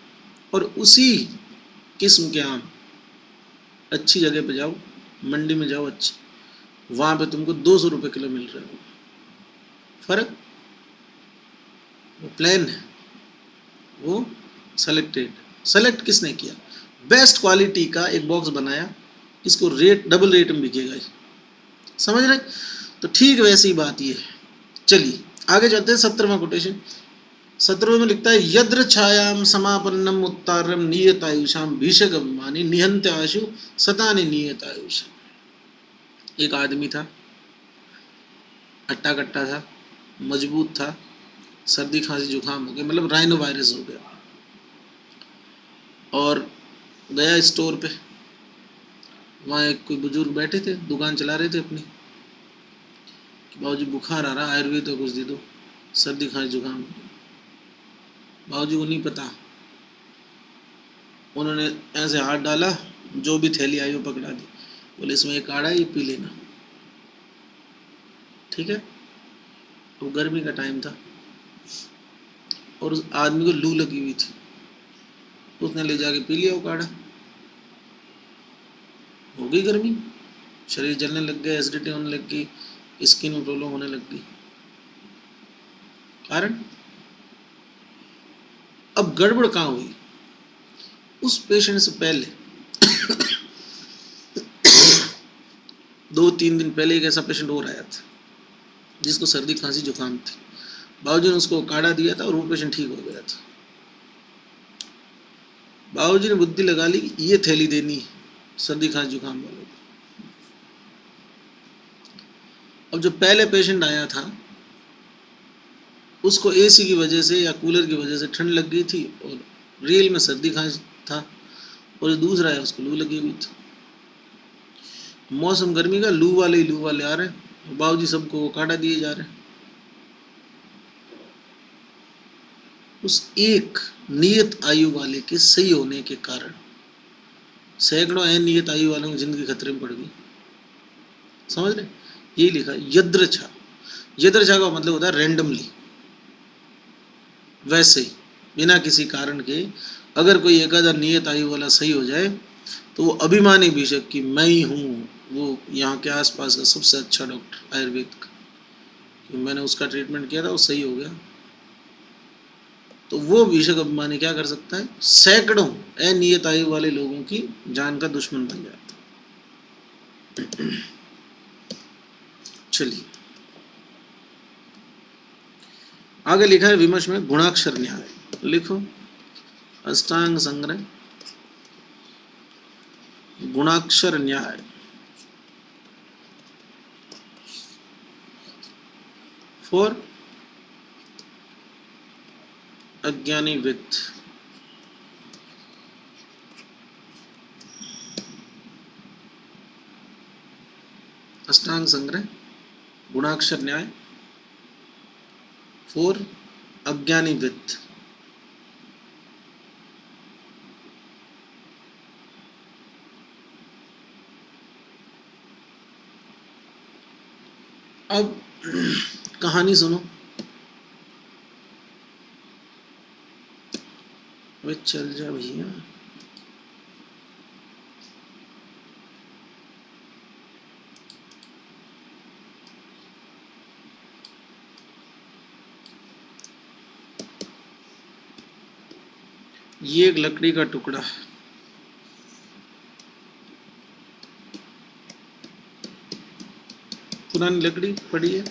और उसी किस्म के आम अच्छी जगह पे जाओ, मंडी में जाओ अच्छी, वहां पे तुमको 200 रुपए किलो मिल रहे हो। फर्क वो प्लेन है, वो सेलेक्टेड। सेलेक्ट किसने किया? बेस्ट क्वालिटी का एक बॉक्स बनाया, इसको रेट डबल रेट में बिकेगा, समझ रहे? तो ठीक वैसी बात ये है। चलिए आगे चलते हैं। 17वां कोटेशन, 17वें में लिखता है यद्र छायाम समापन्नम उत्तारम नियत आयुषाम भीषक अभिमानी निहंत आशु सतानि नियत आयुष। एक आदमी था, अट्टा कट्टा था, मजबूत था, सर्दी खांसी जुकाम हो गया, मतलब राइनो वायरस हो गया, और गया स्टोर पे। वहाँ एक कोई बुजुर्ग बैठे थे, दुकान चला रहे थे अपनी, कि बाबूजी बुखार आ रहा, आयुर्वेद तो कुछ दे दो, सर्दी खांसी जुकाम। बाबूजी को नहीं पता, उन्होंने ऐसे हाथ डाला, जो भी थैली आई वो पकड़ा दी, बोले इसमें एक काढ़ा है, ये पी लेना, ठीक है। तो गर्मी का टाइम था और उस आदमी को लू लगी हुई थी, उसने ले जाके पी लिया वो काढ़ा। हो गई गर्मी, शरीर जलने लग गया, एसिडिटी होने लग गई, स्किन में प्रॉब्लम होने लग गई। कारण अब गड़बड़ कहाँ हुई? उस पेशेंट से पहले 2-3 दिन पहले एक ऐसा पेशेंट और आया था जिसको सर्दी खांसी जुकाम थी। बाबूजी ने उसको काढ़ा दिया था और वो पेशेंट ठीक हो गया था। बाबूजी ने बुद्धि लगा ली ये थैली देनी है सर्दी खांसी जुकाम वालों को। अब जो पहले पेशेंट आया था उसको एसी की वजह से या कूलर की वजह से ठंड लग गई थी और रियल में सर्दी खांसी था, और जो दूसरा है उसको लू लगी हुई थी। मौसम गर्मी का, लू वाले ही लू वाले आ रहे हैं, बाबूजी सबको वो काढ़ा दिए जा रहे हैं। उस एक नियत आयु वाले के सही होने के कारण सैकड़ों अनियत आयु वालों की जिंदगी खतरे में पड़ गई। समझ रहे? यही लिखा यद्रछा। यद्रछा का मतलब होता है रैंडमली, वैसे ही बिना किसी कारण के अगर कोई एक आधा नियत आयु वाला सही हो जाए तो वो अभिमानी भीषक कि मैं ही हूँ वो यहाँ के आसपास का सबसे अच्छा डॉक्टर आयुर्वेद का, कि मैंने उसका ट्रीटमेंट किया था वो सही हो गया। तो वो भीषक अभिमानी क्या कर सकता है? सैकड़ों अनियत आयु वाले लोगों की जान का दुश्मन बन जाता है। चलिए आगे लिखा है विमर्श में गुणाक्षर न्याय। लिखो अष्टांग संग्रह गुणाक्षर न्याय। फॉर अज्ञानी वित्त। अष्टांग संग्रह गुणाक्षर न्याय फॉर अज्ञानी वित्त। अब कहानी सुनो। वे चल जा भैया। ये एक लकड़ी का टुकड़ा है, पुरानी लकड़ी पड़ी है,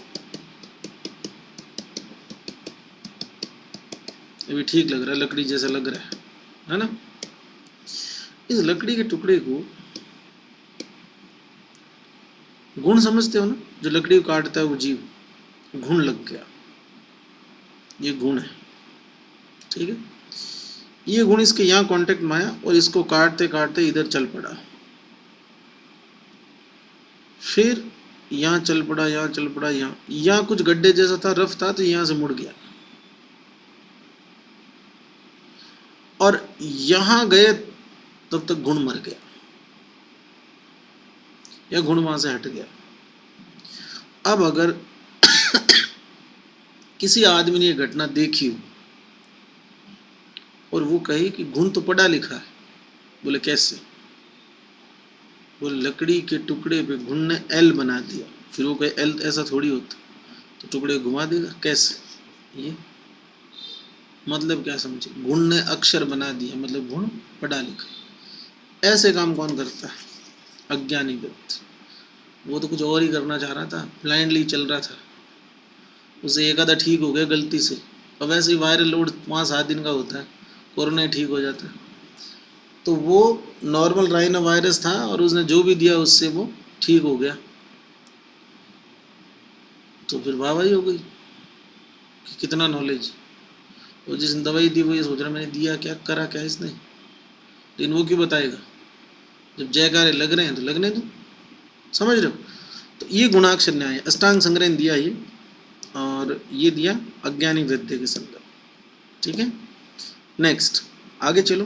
ये भी ठीक लग रहा है, लकड़ी जैसा लग रहा है ना। इस लकड़ी के टुकड़े को गुण समझते हो ना, जो लकड़ी को काटता है वो जीव, घुन लग गया, ये गुण है, ठीक है। ये गुण इसके यहाँ कांटेक्ट में आया और इसको काटते काटते इधर चल पड़ा। फिर यहाँ चल पड़ा, यहाँ चल पड़ा, यहाँ कुछ गड्ढे जैसा था, रफ था, तो यहाँ से मुड़ गया, और यहाँ गए तब तक गुण मर गया, या गुण वहां से हट गया। अब अगर किसी आदमी ने ये घटना देखी हो और वो कहे कि गुण तो पढ़ा लिखा है, बोले कैसे? बोले लकड़ी के टुकड़े पे गुण ने एल बना दिया, फिर वो कहे एल ऐसा थोड़ी होता, तो टुकड़े घुमा देगा, कैसे? ये मतलब क्या समझे? गुण ने अक्षर बना दिया, मतलब गुण पढ़ा लिखा। ऐसे काम कौन करता है? अज्ञानी व्यक्ति। वो तो कुछ और ही करना चाह रहा था, ब्लाइंडली चल रहा था, उसे एक आधा ठीक हो गया गलती से। अब वैसे ही वायरल लोड 5-7 दिन का होता है, कोरोना ठीक हो जाता है, तो वो नॉर्मल राइनो वायरस था और उसने जो भी दिया उससे वो ठीक हो गया, तो फिर वाहवाही हो गई कि कितना नॉलेज। वो जिसने दवाई दी वो ये सोच रहा मैंने दिया क्या, करा क्या इसने, लेकिन वो क्यों बताएगा? जब जयकारे लग रहे हैं तो लगने दो, समझ रहे हो? तो ये गुणाक्षर न्याय अष्टांग संग्रह दिया ये, और ये दिया अज्ञानी वैद्य के संदर्भ, ठीक है। नेक्स्ट आगे चलो,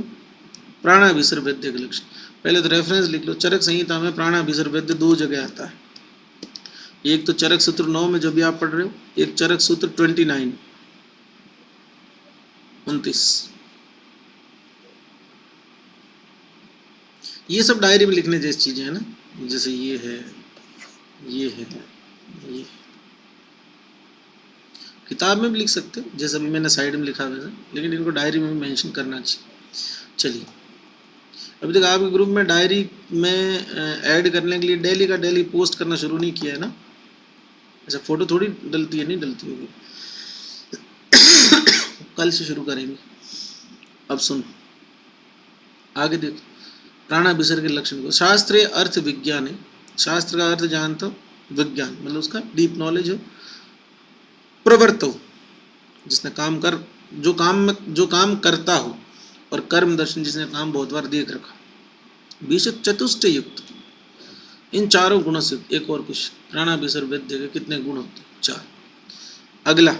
प्राणाभिसर वैद्य के लक्षण। पहले तो रेफरेंस लिख लो, चरक संहिता में प्राणाभिसर वैद्य 2 जगह आता है, एक तो चरक सूत्र 9 में जो भी आप पढ़ रहे हो, एक चरक सूत्र 29 ये सब डायरी में लिखने जैसी चीजें हैं ना, जैसे ये है, ये है, ये किताब में भी लिख सकते हो, जैसे अभी मैंने साइड में लिखा वैसा, लेकिन इनको डायरी में भी मेंशन करना चाहिए। चलिए, अभी तक आपके ग्रुप में डायरी में ऐड करने के लिए डेली का डेली पोस्ट करना शुरू नहीं किया है ना? ऐसा फोटो थोड़ी डलती है, नहीं डलती होगी, कल से शुरू करेंगे। अब सुन आगे देखो, प्राणाभिसर के लक्षण को। शास्त्रीय अर्थ विज्ञान है, शास्त्र का अर्थ जानता हो, विज्ञान मतलब उसका डीप नॉलेज हो। प्रवर्तो जिसने काम कर, जो काम करता हो, और कर्म दर्शन जिसने काम बहुत बार देख रखा। विशद चतुष्ट युक्त, इन चारों गुणों से एक और कुछ। प्राणाभिसर वैद्य के कितने गुण होते? 4। अगला,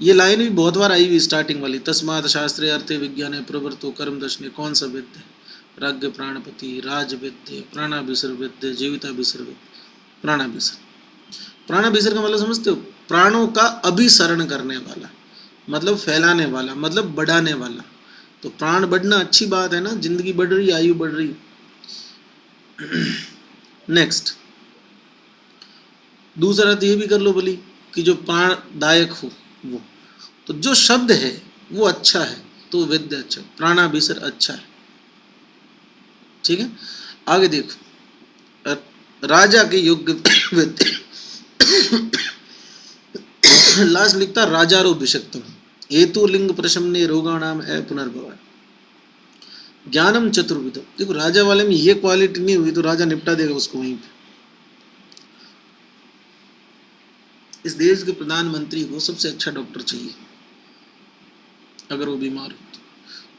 ये लाइन भी बहुत बार आई हुई स्टार्टिंग वाली, तस्मात् शास्त्रे अर्थे विज्ञाने प्रवृत्तो कर्म दर्शने। कौन सा वेद्य? राज्ञ प्राणपति, राज वेद्य, प्राणाभिसर वेद्य, जीविताभिसर वेद्य। प्राणाभिसर, प्राणाभिसर का मतलब समझते हो? प्राणों का अभिसरण करने वाला, मतलब फैलाने वाला, मतलब बढ़ाने वाला। तो प्राण बढ़ना अच्छी बात है ना, जिंदगी बढ़ रही, आयु बढ़ रही। नेक्स्ट, दूसरा तो ये भी कर लो बोली कि जो प्राणदायक हो वो, तो जो शब्द है वो अच्छा है तो वेद्य अच्छा, प्राणाभिसर अच्छा है, ठीक है। आगे देखो, राजा के योग्य वेद्य। लास्ट लिखता राजारो विषक्तम, हेतु लिंग प्रशमने रोगाणाम पुनर्भव, ज्ञानम चतुर्विध। देखो राजा वाले में ये क्वालिटी नहीं हुई तो राजा निपटा देगा उसको वहीं पे। इस देश के प्रधानमंत्री को सबसे अच्छा डॉक्टर चाहिए अगर वो बीमार हो तो।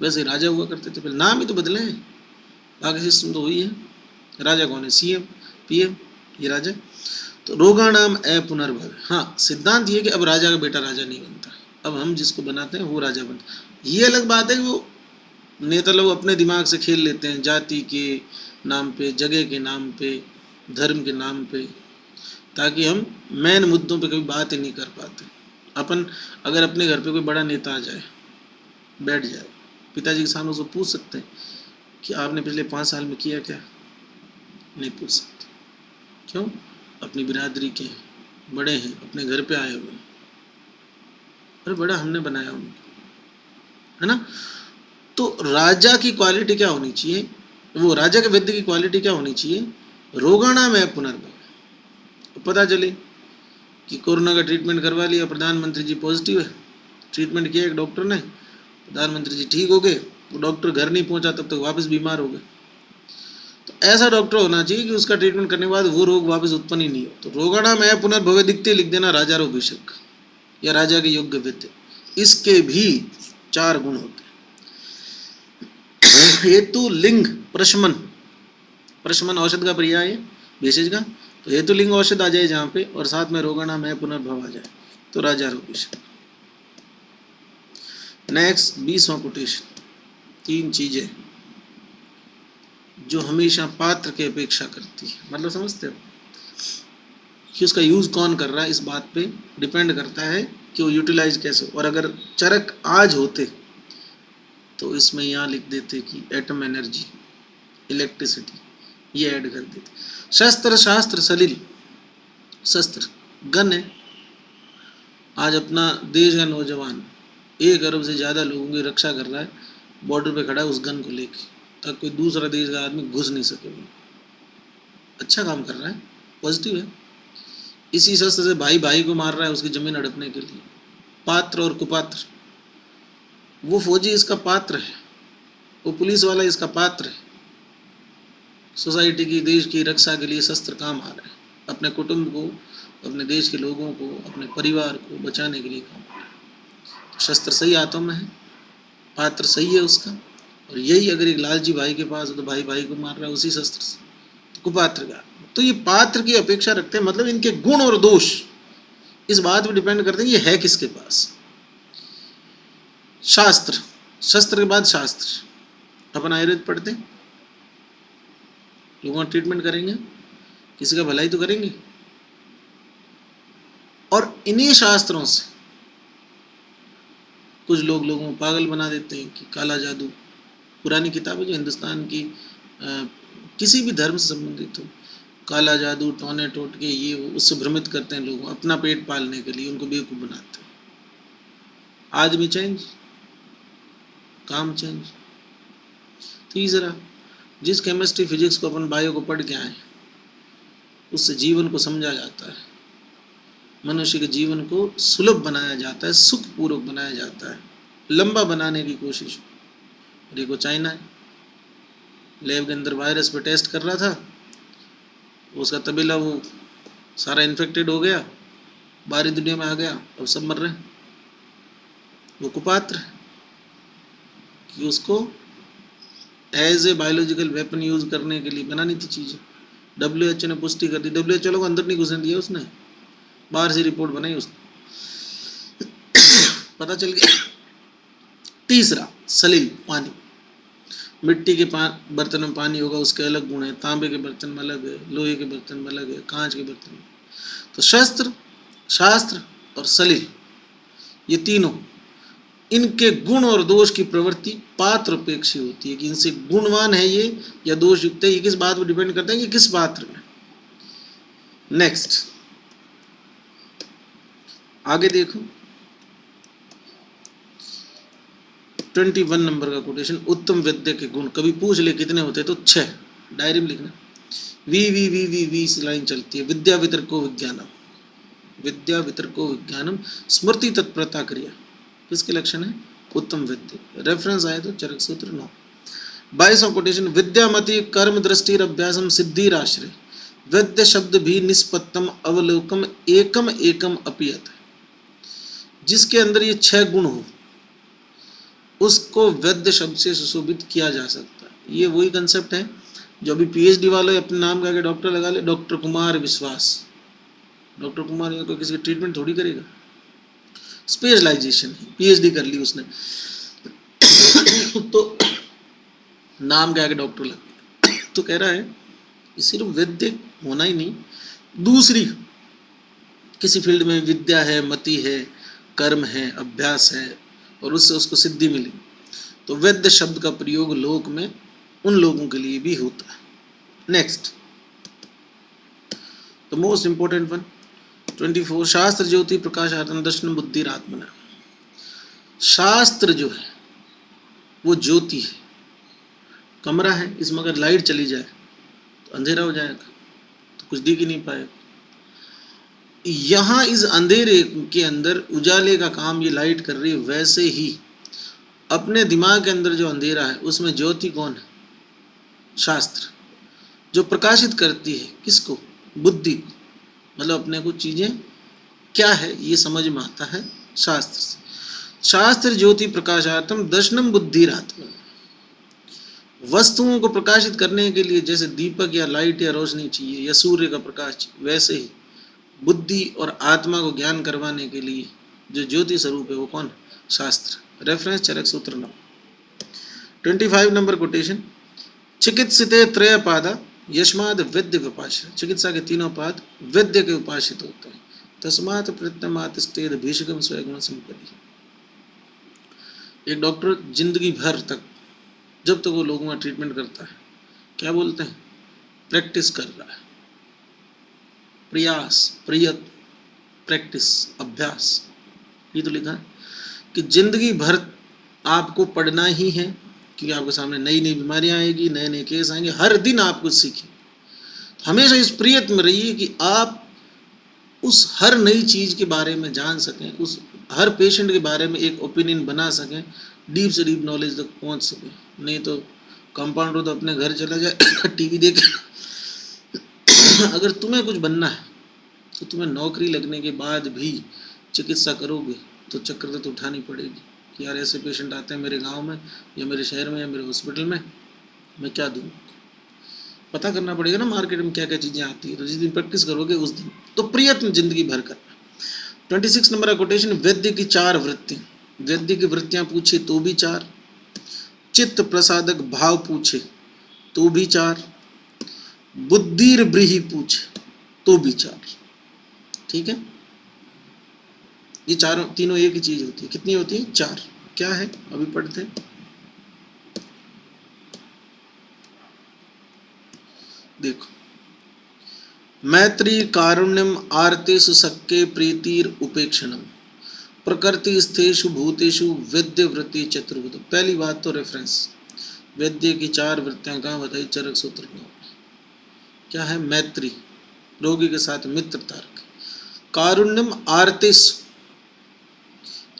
वैसे राजा हुआ करते थे, पहले नाम ही तो बदले हैं, बाकी सिस्टम तो वही है। राजा कौन है? सीएम, पीएम, ये राजा। तो रोगाणाम पुनर्भव। हाँ, सिद्धांत ये कि अब राजा का बेटा राजा नहीं बनता, अब हम जिसको बनाते हैं वो राजा बनता है। ये अलग बात है कि वो नेता लोग अपने दिमाग से खेल लेते हैं, जाति के नाम पे, जगह के नाम पे, धर्म के नाम पे, ताकि हम मेन मुद्दों पे कभी बात ही नहीं कर पाते। अपन अगर अपने घर पे कोई बड़ा नेता आ जाए, बैठ जाए, पिताजी के सामने उसको पूछ सकते हैं कि आपने पिछले 5 साल में किया क्या? नहीं पूछ सकते। क्यों? अपनी बिरादरी के बड़े हैं, अपने घर पे आए हुए, अरे बड़ा हमने बनाया उनको, है ना। तो राजा की क्वालिटी क्या होनी चाहिए? वो राजा के वैद्य की क्वालिटी क्या होनी चाहिए? रोगाणा में पुनर्भव। पता चले कि कोरोना का ट्रीटमेंट करवा लिया, प्रधानमंत्री जी पॉजिटिव है, ट्रीटमेंट किया एक डॉक्टर ने, प्रधानमंत्री जी ठीक हो गए, वो डॉक्टर घर नहीं पहुंचा तब तक वापस बीमार हो गए। तो ऐसा डॉक्टर होना चाहिए कि उसका ट्रीटमेंट करने के बाद वो रोग वापस उत्पन्न ही नहीं हो। तो रोगाणा में पुनर्भव दिखते लिख देना राजा रोभिषेक या राजा के योग्य वैद्य। इसके भी 4 गुण होते हैं। हेतु लिंग प्रशमन, प्रशमन औषध का पर्याय है, भेषज का। तो हेतुलिंग औषध आ जाए जहाँ पे, और साथ में रोगणा में पुनर्भव आ जाए, तो राजा रोगीश। नेक्स्ट 20वां कोटेशन, 3 चीजें जो हमेशा पात्र की अपेक्षा करती है, मतलब समझते हो कि उसका यूज कौन कर रहा है, इस बात पे डिपेंड करता है कि वो यूटिलाइज कैसे। और अगर चरक आज होते तो इसमें यहाँ लिख देते कि एटम एनर्जी, इलेक्ट्रिसिटी, ये ऐड कर देते। शस्त्र शास्त्र सलिल, शस्त्र गन है। आज अपना देश का नौजवान 1 अरब से ज़्यादा लोगों की रक्षा कर रहा है, बॉर्डर पे खड़ा है उस गन को लेके, ताकि कोई दूसरा देश का आदमी घुस नहीं सके। अच्छा काम कर रहा है, पॉजिटिव है। इसी शस्त्र से भाई भाई को मार रहा है उसकी जमीन हड़पने के लिए। पात्र और कुपात्र, वो फौजी इसका पात्र है, वो पुलिस वाला इसका पात्र है। सोसाइटी की, देश की रक्षा के लिए शस्त्र काम आ रहा है, अपने कुटुंब को, अपने देश के लोगों को, अपने परिवार को बचाने के लिए काम आ रहा है। तो शस्त्र सही हाथों में है, पात्र सही है उसका। और यही अगर एक लालजी भाई के पास है तो भाई भाई को मार रहा है उसी शस्त्र से, तो कुपात्र का। तो ये पात्र की अपेक्षा रखते हैं, मतलब इनके गुण और दोष इस बात पर डिपेंड करते हैं ये है किसके पास। शास्त्र, शस्त्र के बाद शास्त्र। अपन आयुर्वेद पढ़ते हैं, लोगों का ट्रीटमेंट करेंगे, किसी का भलाई तो करेंगे। और इन्हीं शास्त्रों से कुछ लोगों को पागल बना देते हैं कि काला जादू, पुरानी किताबें जो हिंदुस्तान की किसी भी धर्म से संबंधित हो, काला जादू, टोने टोटके, ये वो, उससे भ्रमित करते हैं लोगों, अपना पेट पालने के लिए उनको बेवकूफ़ बनाते हैं। आदमी चेंज, काम चेंज। तीसरा, जिस केमिस्ट्री फिजिक्स को अपन बायो को पढ़ के आए उससे जीवन को समझा जाता है, मनुष्य के जीवन को सुलभ बनाया जाता है, सुखपूर्वक बनाया जाता है, लंबा बनाने की कोशिश। देखो चाइना है, लैब के अंदर वायरस पे टेस्ट कर रहा था, उसका तबीला वो सारा इन्फेक्टेड हो गया, बाहरी दुनिया में आ गया, अब सब मर रहे हैं। वो कुपात्र है कि उसको as a biological weapon use करने के लिए बनानी थी चीज़ें। WHO ने पुष्टि कर दी, WHO को अंदर नहीं घुसने दिया उसने, बाहर से रिपोर्ट बनाई उसने, पता चल गया। तीसरा, सलील, पानी। मिट्टी के बर्तन में पानी होगा उसके अलग गुण है, तांबे के बर्तन में अलग है, लोहे के बर्तन में अलग है, कांच के बर्तन में। तो शस्त्र, शास्त्र और सलील, ये तीनों, इनके गुण और दोष की प्रवृत्ति पात्र अपेक्षी होती है कि इनसे गुणवान है ये या दोष युक्त है। ये किस बात पर डिपेंड करता है कि किस पात्र में। नेक्स्ट आगे देखो 21 नंबर का कोटेशन, उत्तम विद्या के गुण। कभी पूछ ले कितने होते तो 6, डायरी में लिखना। वी लाइन चलती है। विद्या वितर्को विज्ञानम, विद्या वितर्को विज्ञानम, स्मृति तत्परता क्रिया, किसके लक्षण है? उत्तम विद्या। रेफरेंस आए तो चरक सूत्र 9। 22वां कोटेशन, विद्यामति कर्म दृष्टि अभ्यासम सिद्धि आश्रय, विद्य शब्द भी निष्पत्तम अवलोकम एकम एकम अपियत। जिसके अंदर ये 6 गुण हो उसको वैद्य शब्द से सुशोभित किया जा सकता है। ये वही कंसेप्ट है जो अभी PhD वाले अपने नाम का डॉक्टर लगा ले, डॉक्टर कुमार विश्वास। डॉक्टर कुमार ये कोई किसी ट्रीटमेंट थोड़ी करेगा, स्पेशलाइजेशन है, PhD कर ली उसने तो नाम के आगे डॉक्टर लग तो कह रहा है सिर्फ वैद्य होना ही नहीं, दूसरी किसी फील्ड में विद्या है, मति है, कर्म है, अभ्यास है और उससे उसको सिद्धि मिली, तो वैद्य शब्द का प्रयोग लोक में उन लोगों के लिए भी होता है। Next the most important one 24, शास्त्र ज्योति प्रकाशात्म दर्शन बुद्धिरात्मना। शास्त्र जो है वो ज्योति है, कमरा है, इसमें अगर लाइट चली जाए तो अंधेरा हो जाएगा, तो कुछ दिख ही नहीं पाएगा। यहाँ इस अंधेरे के अंदर उजाले का काम ये लाइट कर रही है, वैसे ही अपने दिमाग के अंदर जो अंधेरा है उसमें ज्योति कौन है? शास्त्र, जो प्रकाशित करती है किसको? बुद्धि को, मतलब अपने को चीजें क्या है ये समझ में आता है शास्त्र से। शास्त्र ज्योति प्रकाशात्म दर्शनम बुद्धिरात्मा, वस्तुओं को प्रकाशित करने के लिए जैसे दीपक या लाइट या रोशनी चाहिए या सूर्य का प्रकाश चाहिए, वैसे ही बुद्धि और आत्मा को ज्ञान करवाने के लिए जो ज्योति स्वरूप है वो कौन? शास्त्र। रेफरेंस चरक सूत्र 9। 25 नंबर कोटेशन, चिकित्सिते त्रय पादा यस्माद वैद्य विपाश्य। चिकित्सा के तीनों पाद वैद्य के उपासित होते हैं। तस्मात् प्रत्यमातिष्ठेद भीषकम स्वयं संपत्ति। एक डॉक्टर जिंदगी भर तक, जब तक वो लोगों का ट्रीटमेंट करता है, क्या बोलते हैं? प्रैक्टिस कर रहा है, प्रयास, प्रयत्न, प्रैक्टिस, अभ्यास। ये तो लिखा है कि जिंदगी भर आपको पढ़ना ही है, क्योंकि आपके सामने नई नई बीमारियां आएगी, नए नए केस आएंगे, हर दिन आप कुछ सीखें। हमेशा इस प्रयत्न में रहिए कि आप उस हर नई चीज के बारे में जान सकें, उस हर पेशेंट के बारे में एक ओपिनियन बना सकें, डीप से डीप नॉलेज तक पहुंच सकें। नहीं तो कंपाउंडर तो अपने घर चला जाए टीवी देख। अगर तुम्हें कुछ बनना है तो तुम्हें नौकरी लगने के बाद भी चिकित्सा करोगे तो चक्कर तो उठानी पड़ेगी कि यार ऐसे पेशेंट आते हैं मेरे गांव में या मेरे शहर में या मेरे हॉस्पिटल में, मैं क्या दूँ? पता करना पड़ेगा ना मार्केट में क्या क्या चीजें आती है। तो जिस दिन प्रैक्टिस करोगे उस दिन तो प्रयत्न जिंदगी भर करना। 26 नंबर का कोटेशन, वैद्य की 4 वृत्ति। वैद्य की वृत्तियां पूछे तो भी 4, चित्त प्रसादक भाव पूछे तो भी 4, बुद्धिर ब्रीही पूछे तो भी 4। ठीक है, ये चारों तीनों एक ही चीज होती है। कितनी होती है? 4। क्या है अभी पढ़ते हैं, देखो। मैत्री कारुण्यम आर्तेषु सक्के प्रीतिर उपेक्षणम प्रकृति स्थेषु भूतेषु वैद्य वृत्ति चतुर्विध। पहली बात तो रेफरेंस, वैद्य की 4 वृत्तियां कहाँ बताई? चरक सूत्र में। क्या है? मैत्री, रोगी के साथ मित्रता रखे। कारुण्यम आर्तेष,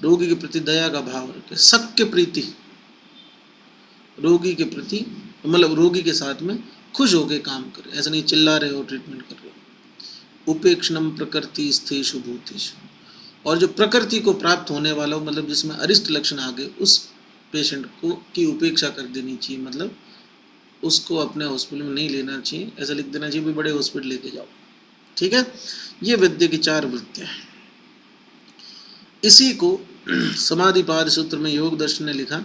रोगी के प्रति दया का भाव रखे। सक्के प्रीति, रोगी के प्रति मतलब रोगी के साथ में खुश होकर काम करे, ऐसा नहीं चिल्ला रहे हो ट्रीटमेंट कर रहे हो। उपेक्षणम प्रकृति स्थेषु भूतेषु, और जो प्रकृति को प्राप्त होने वाला हो, मतलब जिसमें अरिष्ट लक्षण आ गए, उस पेशेंट को की उपेक्षा कर देनी चाहिए। मतलब उसको अपने हॉस्पिटल में नहीं लेना चाहिए, ऐसा लिख देना चाहिए भी बड़े हॉस्पिटल लेके जाओ। ठीक है, ये वैद्य की 4 वृत्तियां हैं। इसी को समाधिपाद सूत्र में योग दर्शन ने लिखा,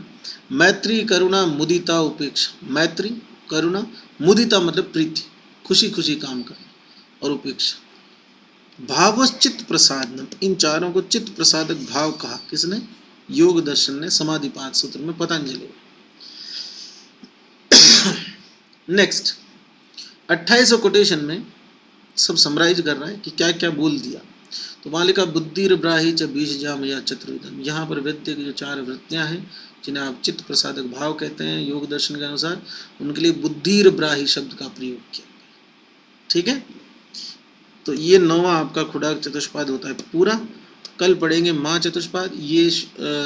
मैत्री करुणा मुदिता उपेक्षा। मैत्री, करुणा, मुदिता मतलब प्रीति, खुशी खुशी काम करना, और उपेक्षा। भावश्चित प्रसादनम, इन चारों को चित्त प्रसादक भाव कहा। किसने? योग दर्शन ने, समाधिपाद सूत्र में, पतंजलि। नेक्स्ट 28 कोटेशन में सब समराइज कर रहा है कि क्या क्या बोल दिया। तो वहां लिखा बुद्धिर ब्राही च बीजजाम या चतुर्विधम। यहाँ पर वैद्य की जो 4 वृत्तियां हैं जिन्हें आप चित्त प्रसादक भाव कहते हैं योग दर्शन के अनुसार, उनके लिए बुद्धिर ब्राही शब्द का प्रयोग किया। ठीक है, तो ये 9वां आपका खुडाक चतुष्पाद होता है पूरा। कल पढ़ेंगे माँ चतुष्पाद। ये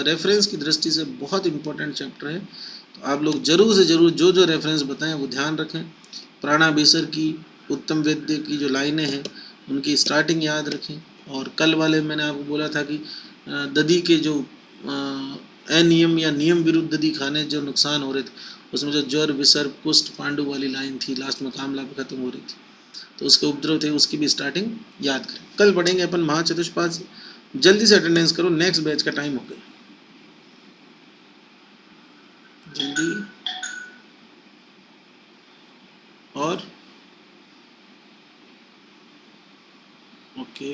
रेफरेंस की दृष्टि से बहुत इंपॉर्टेंट चैप्टर है, तो आप लोग जरूर से जरूर जो जो रेफरेंस बताएं वो ध्यान रखें। प्राणाबेसर की, उत्तम वैद्य की जो लाइनें हैं उनकी स्टार्टिंग याद रखें। और कल वाले मैंने आपको बोला था कि दधी के जो अनियम या नियम विरुद्ध दधी खाने जो नुकसान हो रहे थे, उसमें जो ज्वर विसर्प कुष्ठ पांडु वाली लाइन थी, लास्ट में कामला पे खत्म हो रही थी, तो उसके उपद्रव थे, उसकी भी स्टार्टिंग याद करें। कल पढ़ेंगे अपन महाचतुष्पाद। जल्दी से अटेंडेंस करो, नेक्स्ट बैच का टाइम हो गया, जल्दी। और ओके,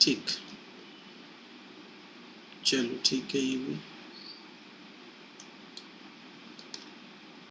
ठीक, चलो ठीक है ये भी।